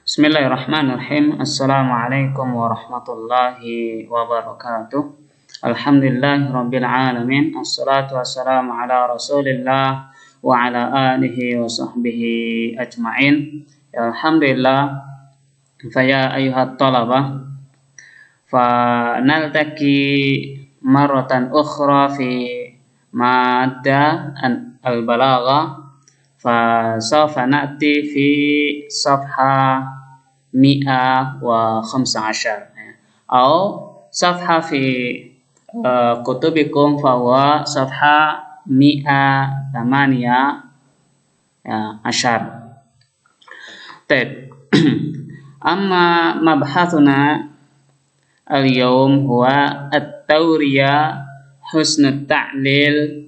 Bismillahirrahmanirrahim. Assalamualaikum warahmatullahi wabarakatuh. Alhamdulillahirabbil alamin. Assalatu wassalamu ala Rasulillah wa ala alihi wa sahbihi ajmain. Alhamdulillah. Faya ayyuhat talabah, fa naltaqi marratan ukhra fi madda al-balagha. فسوف نأتي في صفحة 115 أو صفحة في كتبكم فهو صفحة 118. طيب أما مبحثنا اليوم هو التورية حسن التعليل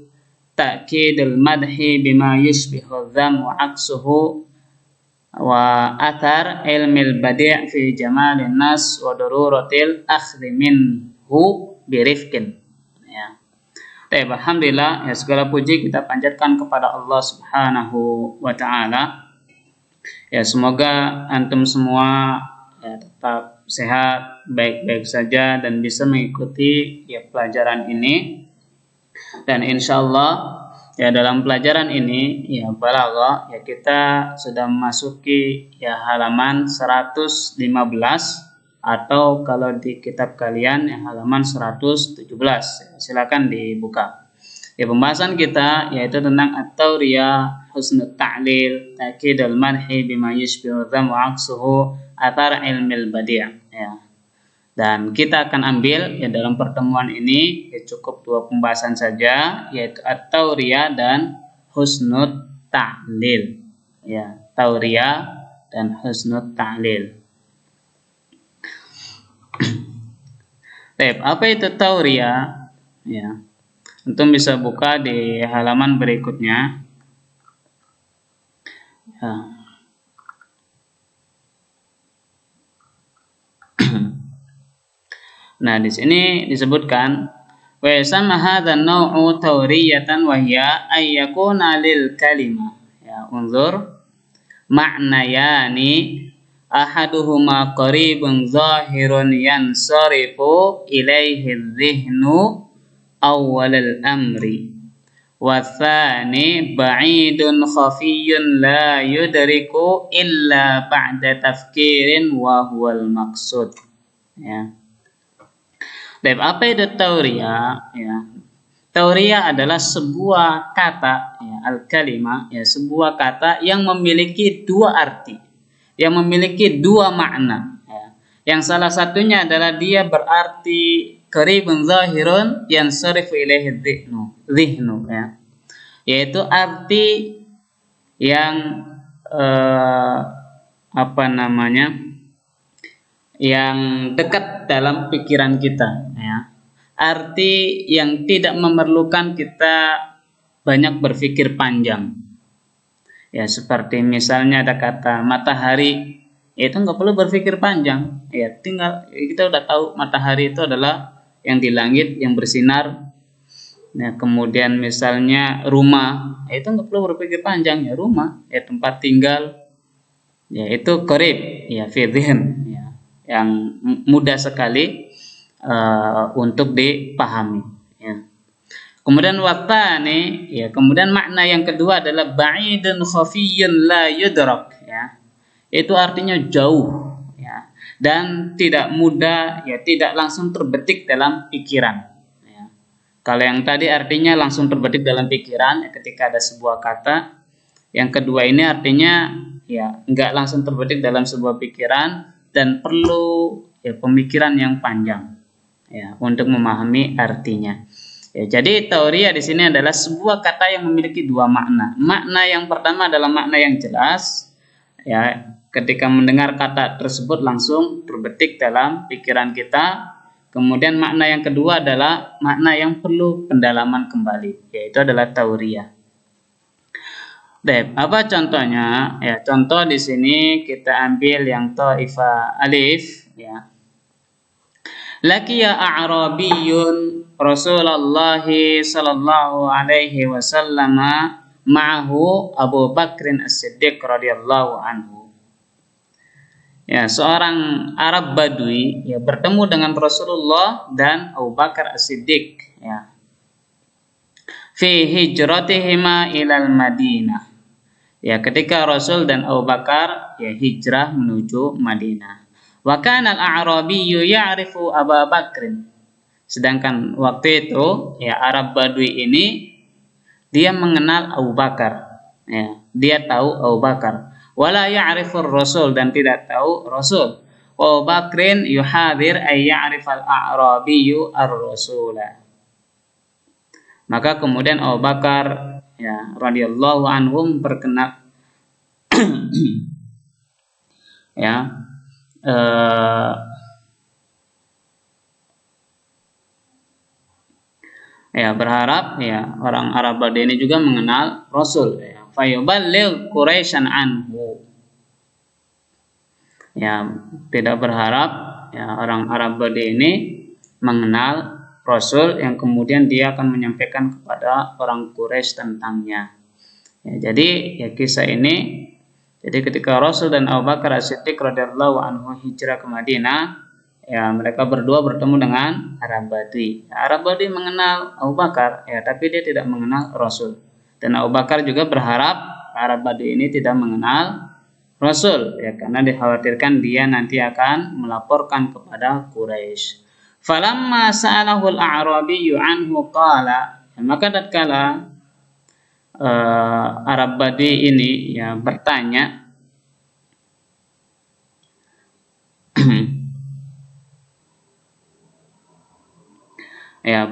تأكيد المدح بما يشبه الذم وعكسه وأثر علم البديع في جمال الناس وضرورة الأخذ منه برفق. Ya. Alhamdulillah, ya, segala puji kita panjatkan kepada Allah Subhanahu wa taala. Ya, semoga antum semua ya, tetap sehat, baik-baik saja dan bisa mengikuti ya pelajaran ini. Dan insyaallah ya dalam pelajaran ini ya balaghah ya kita sudah memasuki ya halaman 115 atau kalau di kitab kalian ya halaman 117. Silakan dibuka. Ya pembahasan kita yaitu tentang at-tawriyah husnul ta'lil ta'kid al-madhi bima yushbihu dham wa 'aksuhu athar ilmil badi'. Ya. Dan kita akan ambil ya dalam pertemuan ini ya cukup dua pembahasan saja yaitu at-tawriyah dan husnul ta'lil. Ya, tawriyah dan husnul ta'lil. Baik, apa itu tawriyah? Ya. Antum bisa buka di halaman berikutnya. Ya. Nah, di sini disebutkan wa yasamma hadzal naw'u tawriyatan wa hiya ay yakuna lil kalimah. Ya, unzur ma'nayani ahaduhuma qaribun zahirun yansarifu ilaihi dhihnu awwal al-amri wa tsani ba'idun khafiyyun la yudriku illa ba'da tafkirin wa huwal maqsud. Ya. Dan apa itu tawriyah? Ya. Tawriyah adalah sebuah kata, ya, al-kalimah, ya, sebuah kata yang memiliki dua arti, yang memiliki dua makna. Ya. Yang salah satunya adalah dia berarti qaribun zahirun yansarifu ilaihi dhihnu, ya. Yaitu arti yang yang dekat dalam pikiran kita, ya. Arti yang tidak memerlukan kita banyak berpikir panjang. Ya, seperti misalnya ada kata matahari, itu nggak perlu berpikir panjang. Ya, tinggal kita udah tahu matahari itu adalah yang di langit yang bersinar. Nah, kemudian misalnya rumah, itu nggak perlu berpikir panjang, ya rumah, ya tempat tinggal, ya itu qarib, ya fi dhihn, ya yang mudah sekali untuk dipahami. Ya. Kemudian watani, ya kemudian makna yang kedua adalah ba'idun khafiyyun la yudrak, ya itu artinya jauh, ya dan tidak mudah, ya tidak langsung terbetik dalam pikiran. Ya. Kalau yang tadi artinya langsung terbetik dalam pikiran, ya, ketika ada sebuah kata. Yang kedua ini artinya ya enggak langsung terbetik dalam sebuah pikiran dan perlu ya pemikiran yang panjang ya untuk memahami artinya. Ya, jadi tawriyah di sini adalah sebuah kata yang memiliki dua makna. Makna yang pertama adalah makna yang jelas, ya ketika mendengar kata tersebut langsung terbetik dalam pikiran kita. Kemudian makna yang kedua adalah makna yang perlu pendalaman kembali, yaitu adalah tawriyah. Apa contohnya? Ya, contoh di sini kita ambil yang ta'ifah alif, ya. Laqiya a'rabiyyun Rasulullah sallallahu alaihi wasallam ma'ahu Abu Bakrin As-Siddiq radhiyallahu anhu. Ya, seorang Arab Badui ya bertemu dengan Rasulullah dan Abu Bakar As-Siddiq ya. Fi hijratihima ilal Madinah. Ya, ketika Rasul dan Abu Bakar ya hijrah menuju Madinah. Wa kana al-a'rabiyyu ya'rifu Abu Bakrin. Sedangkan waktu itu ya Arab Badui ini dia mengenal Abu Bakar. Ya, dia tahu Abu Bakar. Wala ya'rifur Rasul dan tidak tahu Rasul. Wa Abu Bakrin yuhadir ay ya'rifal a'rabiyyu ar-rasula. Maka kemudian Abu Bakar ya radhiyallahu anhum berkenan ya berharap ya orang Arab Badui ini juga mengenal Rasul ya. Fayuballigh Quraisyan anhu. Ya, tidak berharap ya orang Arab Badui ini mengenal Rasul yang kemudian dia akan menyampaikan kepada orang Quraisy tentangnya. Ya, jadi ya kisah ini jadi ketika Rasul dan Abu Bakar As-Siddiq radhiyallahu anhu hijrah ke Madinah, ya mereka berdua bertemu dengan Arab Badui. Ya, Arab Badui mengenal Abu Bakar ya, tapi dia tidak mengenal Rasul. Dan Abu Bakar juga berharap Arab Badui ini tidak mengenal Rasul ya, karena dikhawatirkan dia nanti akan melaporkan kepada Quraisy. Falamma sa'alahu al-a'rabiyyu anhu qala, ya, maka tatkala Arab Badui ini ya bertanya ya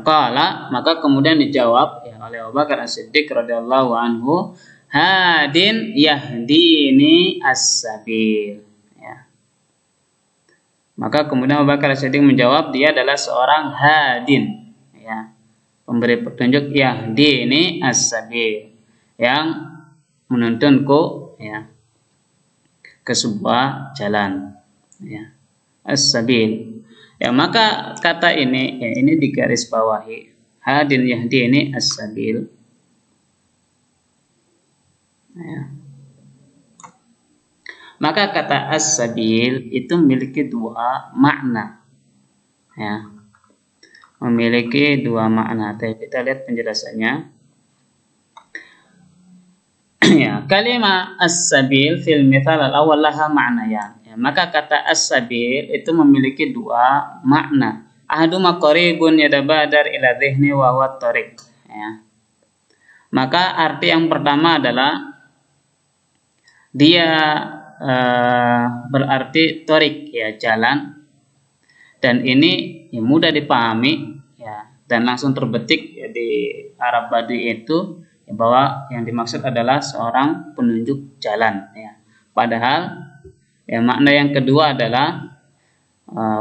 qala, maka kemudian dijawab ya oleh Abu Bakar As-Siddiq radhiyallahu anhu, hadin yahdini as-sabil ya. Maka kemudian Abu Bakar As-Siddiq menjawab dia adalah seorang hadin ya, pemberi petunjuk yahdini as-sabil yang menuntunku ya ke sebuah jalan ya, as-sabil. Ya, maka kata ini ya ini digaris bawahi, hadin yahdini as-sabil. Ya. Maka kata as-sabil itu memiliki dua makna. Ya. Memiliki dua makna. Kita lihat penjelasannya. Ya, kalimat as-sabil fil mithal al-awwal laha ma'nayan. Ya, maka kata as-sabil itu memiliki dua makna. Ahaduma qaribun yadabadar ila dhihni wa huwa tariq. Ya. Maka arti yang pertama adalah dia berarti tariq ya, jalan. Dan ini ya, mudah dipahami ya, dan langsung terbetik ya, di Arab Badui itu ya, bahwa yang dimaksud adalah seorang penunjuk jalan ya. Padahal ya, makna yang kedua adalah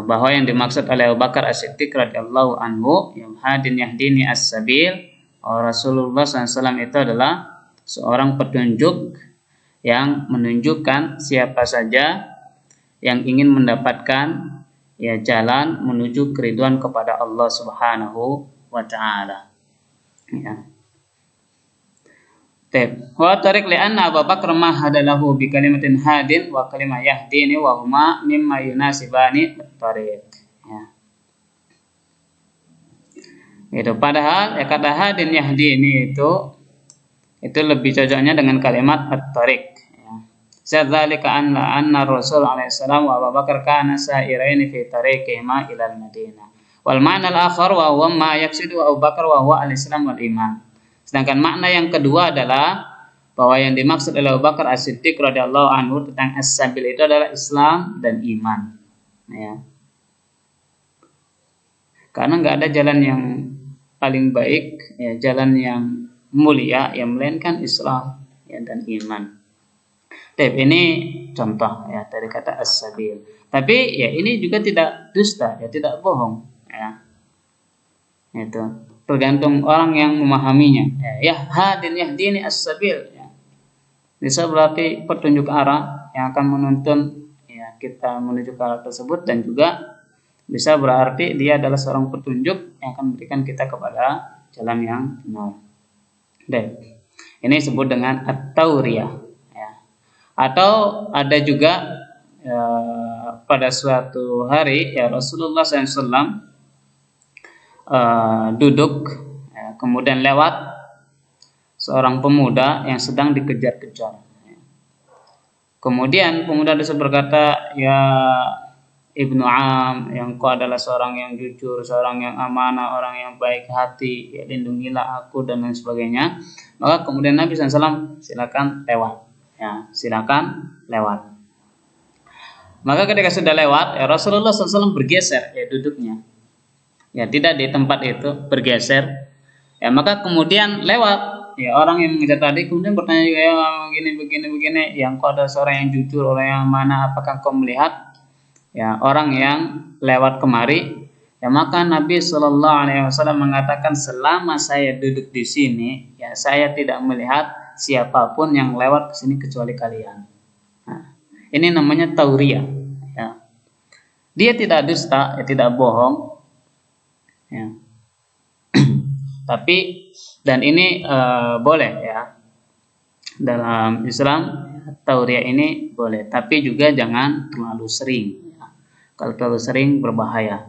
bahwa yang dimaksud oleh Abu Bakar As-Siddiq radhiyallahu anhu ya, hadin yahdini as-sabil, Rasulullah SAW itu adalah seorang petunjuk yang menunjukkan siapa saja yang ingin mendapatkan ya jalan menuju keriduan kepada Allah Subhanahu wa taala. Ya. Wa tariq li anna Abu Bakar ma hadalahu bi kalimatin hadin wa kalimah yahdini wa huma mimma yunasibani tariq. Ya. Itu padahal ya kata hadin yahdini itu lebih cocoknya dengan kalimat at-tariq. Sadzalika anna Rasul alaihi salam wa Abu Bakar kana sa'iraini fi tariqihima ila al-Madinah. Wal ma'na al-akhar wa huwa ma yaqsidu Abu Bakar wa huwa al-Islam wal iman. Sedangkan makna yang kedua adalah bahwa yang dimaksud oleh Abu Bakar As-Siddiq radhiyallahu anhu tentang as-sabil itu adalah Islam dan iman. Ya. Karena enggak ada jalan yang paling baik, ya, jalan yang mulia yang melainkan Islam ya, dan iman. Ini contoh ya dari kata as-sabil. Tapi ya ini juga tidak dusta, ya tidak bohong. Ya. Itu tergantung orang yang memahaminya. Ya hadin yahdini as-sabil. Ya. Bisa berarti petunjuk arah yang akan menuntun ya kita menuju ke arah tersebut, dan juga bisa berarti dia adalah seorang petunjuk yang akan memberikan kita kepada jalan yang benar. Dan ini disebut dengan at-tauriyah. Atau ada juga pada suatu hari ya Rasulullah SAW duduk, ya, kemudian lewat seorang pemuda yang sedang dikejar-kejar. Kemudian pemuda tersebut berkata, ya Ibnu Am, yang kau adalah seorang yang jujur, seorang yang amanah, orang yang baik hati, ya, lindungilah aku dan lain sebagainya. Maka kemudian Nabi SAW silakan lewat, ya, silakan lewat. Maka ketika sudah lewat, ya, Rasulullah SAW bergeser, ya, duduknya, ya, tidak di tempat itu, bergeser. Ya, maka kemudian lewat, ya, orang yang mengejar tadi kemudian bertanya juga, ya, begini, yang kau adalah seorang yang jujur, orang yang mana, apakah kau melihat, ya, orang yang lewat kemari? Ya, maka Nabi Shallallahu Alaihi Wasallam mengatakan, selama saya duduk di sini, ya, saya tidak melihat siapapun yang lewat ke sini kecuali kalian. Nah, ini namanya tauriyah. Ya. Dia tidak dusta, ya, tidak bohong. Ya. Tapi dan ini boleh, ya, dalam Islam tauriyah ini boleh, tapi juga jangan terlalu sering, ya. Kalau terlalu sering berbahaya,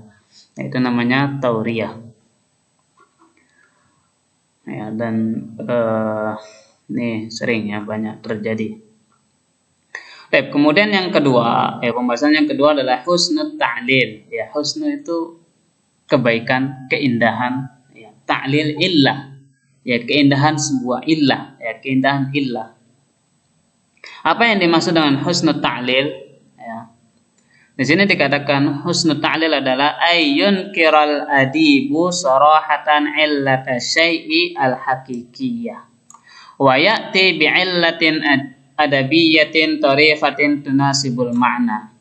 nah, itu namanya tauriyah, ya, dan ini sering, ya, banyak terjadi. Kemudian yang kedua, ya, pembahasan yang kedua adalah husnul ta'lil, ya. Husnu itu kebaikan, keindahan, ya. Ta'lil illah, ya, keindahan sebuah illah, ya, keindahan illah. Apa yang dimaksud dengan husnul ta'lil? Ya. Di sini dikatakan husnul ta'lil adalah ayyun kiral adibu sarahatan illata syai'i al-haqiqiyah wa ya'ti bi'illatin adabiyatin tarifatin tunasibul ma'na.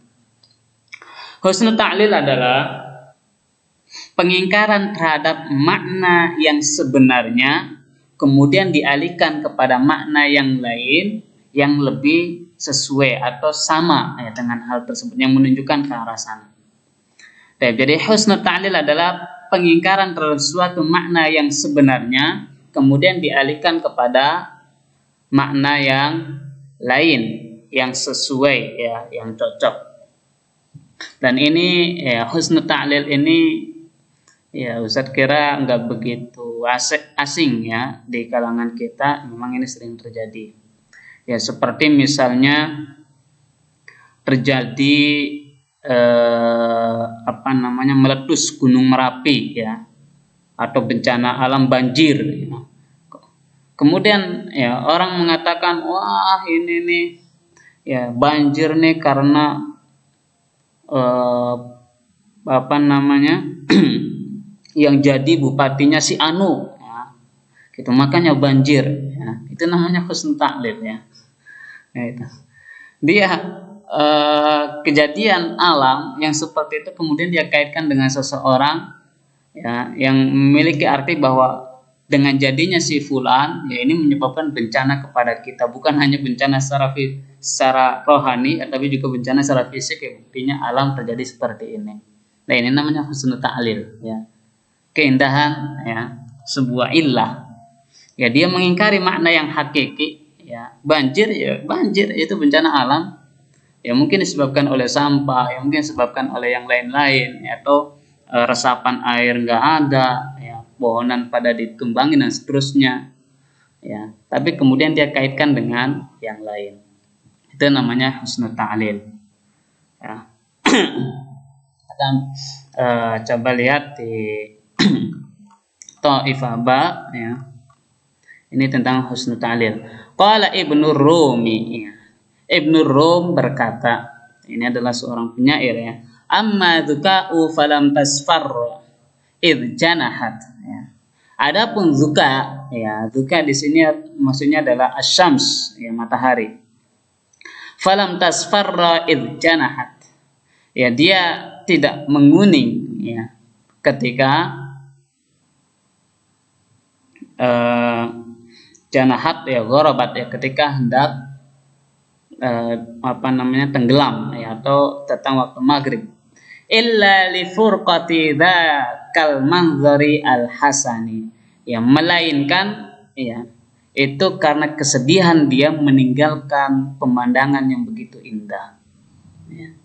Husnul ta'lil adalah pengingkaran terhadap makna yang sebenarnya kemudian dialihkan kepada makna yang lain yang lebih sesuai atau sama, ya, dengan hal tersebut yang menunjukkan ke arah sana. Jadi husnul ta'lil adalah pengingkaran terhadap suatu makna yang sebenarnya kemudian dialihkan kepada makna yang lain yang sesuai, ya, yang cocok. Dan ini, ya, husnul ta'lil ini, ya, Ustadz kira nggak begitu asing, ya, di kalangan kita. Memang ini sering terjadi, ya, seperti misalnya terjadi meletus Gunung Merapi, ya, atau bencana alam banjir, ya. Kemudian, ya, orang mengatakan, wah, ini nih, ya, banjir nih karena yang jadi bupatinya si Anu, ya, gitu, makanya banjir, ya. Itu namanya husnul ta'lil, ya. Nah, itu dia kejadian alam yang seperti itu kemudian dia kaitkan dengan seseorang, ya, yang memiliki arti bahwa dengan jadinya si fulan, ya, ini menyebabkan bencana kepada kita, bukan hanya bencana secara rohani, tapi juga bencana secara fisik, ya, buktinya alam terjadi seperti ini. Nah, ini namanya husnul ta'lil, ya, keindahan, ya, sebuah illah, ya, dia mengingkari makna yang hakiki, ya, banjir, ya, banjir itu bencana alam, ya, mungkin disebabkan oleh sampah, ya, mungkin disebabkan oleh yang lain-lain, ya, atau resapan air nggak ada, ya, pohonan pada ditumbangi dan seterusnya, ya, tapi kemudian dia kaitkan dengan yang lain. Itu namanya husnul ta'lil, ya. Kita coba lihat di Ta'ifah Ba, ya. Ini tentang husnul ta'lil. Qala Ibnu Rumi, ya. Ibnu Rum berkata, ini adalah seorang penyair, ya. Amma dzuka'u falam tasfar id janahat, ya. Adapun zuka, ya, zuka di sini maksudnya adalah asyams, ya, matahari. Falam tasfarra id janahat, ya, dia tidak menguning, ya, ketika janahat, ya, gharabat, ya, ketika hendak tenggelam, ya, atau datang waktu maghrib. Illa li furqati dzakal manzari al hasani, ya, melainkan, ya, itu karena kesedihan dia meninggalkan pemandangan yang begitu indah. Ya.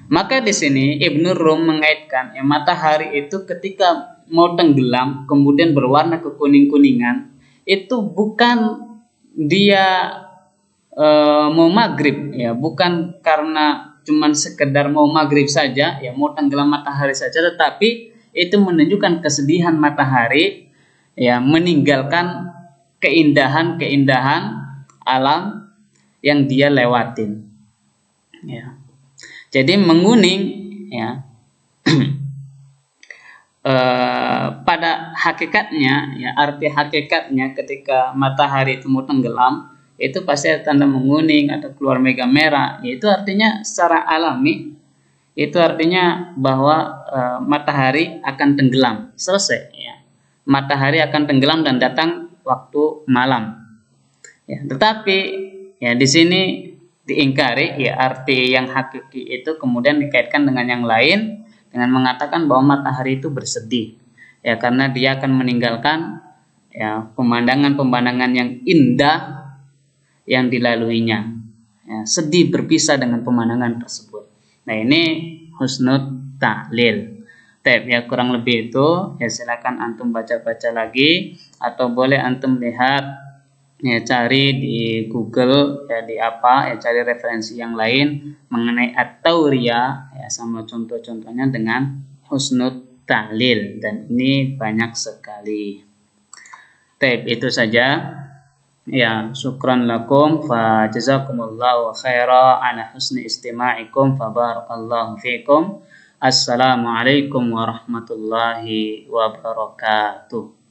Maka di sini Ibnu Rum mengaitkan matahari itu ketika mau tenggelam kemudian berwarna kekuning-kuningan, itu bukan dia mau maghrib, ya, bukan karena cuman sekedar mau maghrib saja, ya, mau tenggelam matahari saja, tetapi itu menunjukkan kesedihan matahari, ya, meninggalkan keindahan alam yang dia lewatin, ya. Jadi menguning, ya, pada hakikatnya, ya, arti hakikatnya ketika matahari itu mau tenggelam itu pasti ada tanda menguning atau keluar mega merah. Itu artinya secara alami itu artinya bahwa matahari akan tenggelam, selesai, ya. Matahari akan tenggelam dan datang waktu malam. Ya, tetapi ya di sini diingkari, ya, arti yang hakiki itu kemudian dikaitkan dengan yang lain dengan mengatakan bahwa matahari itu bersedih, ya, karena dia akan meninggalkan, ya, pemandangan-pemandangan yang indah yang dilaluinya, ya, sedih berpisah dengan pemandangan tersebut. Nah, ini husnul ta'lil. Ya, kurang lebih itu, ya, silakan antum baca-baca lagi atau boleh antum lihat, ya, cari di Google, ya, di apa, ya, cari referensi yang lain mengenai at-tauriyah, ya, sama contoh-contohnya dengan husnul ta'lil, dan ini banyak sekali. Itu saja, ya, syukran lakum fa jazakumullahu khaira ala husni istima'ikum fa barakallahu fikum. Assalamualaikum warahmatullahi wabarakatuh.